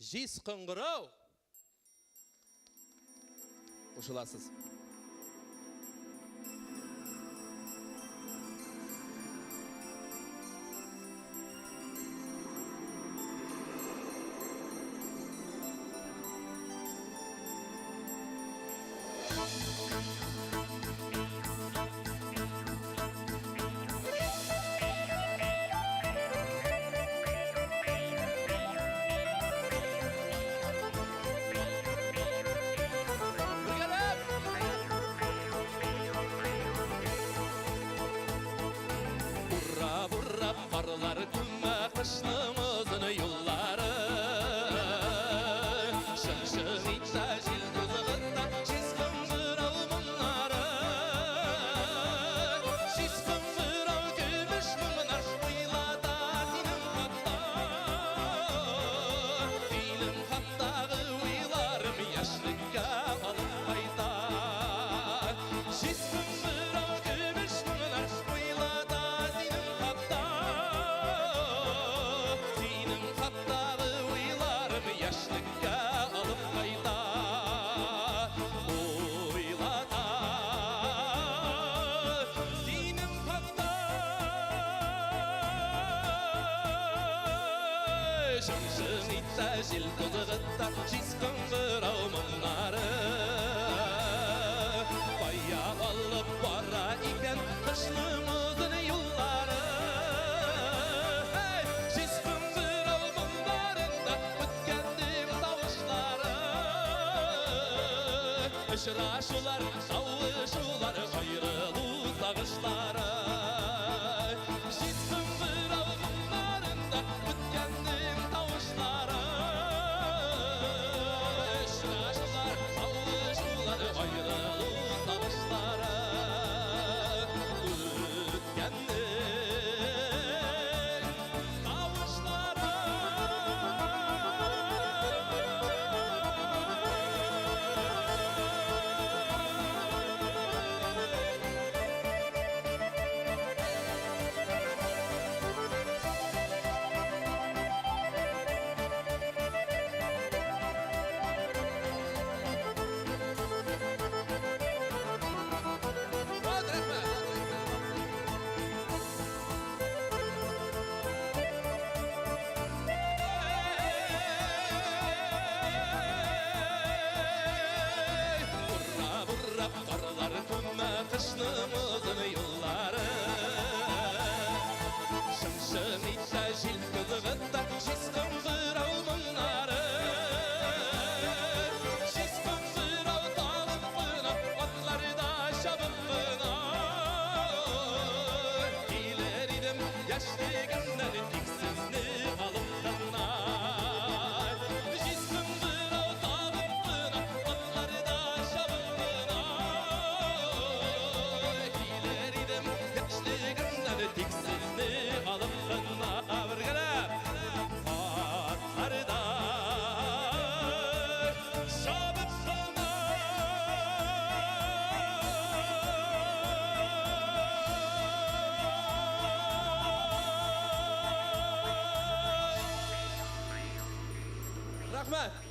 Жис қыңғырау. Қошыласыз. Burra qarlar күмә қышның ұзын юллары Шың-шың итса жел тозығында Жесқын ғырау мұңлары Жесқын ғырау көміш мұңынар Ойлада сенің қатта Сенің қаттағы ойларым Яшілікке алып қайта Жесқын ғырау көміш мұңынар Ойлада сенің қатта Сенің қаттағы ойларым Яшілікке алып қайта Ойлада сенің қатта Шың-шың итса жел тозығында Жесқын ғырау мұңлары Баяу алып бара екен қышның ұзын юллары Жесқын ғырау мұңларында өткендім тауышлары Ұшырашулар, сауышулар, айрылу сағышлары Жесқын ғырау мұңларында өткендім тауышлары Ұшырашулар, сауышулар, айрылу сағышлары Өткендім тауышлары Qarlar күмә қышның ұзын юллары Шың-шың итса жел тозығында Жесқын ғырау мұңлары Жесқын ғырау талып қына Атларда шабып қына Келер едім яшілігімнен Тек сізні алып қана Жесқын ғырау талып қына Атларда шабып қына Келер едім яшілігімнен Тек сізні алып қана Бір қарап Атларда шабып қына Рахмет!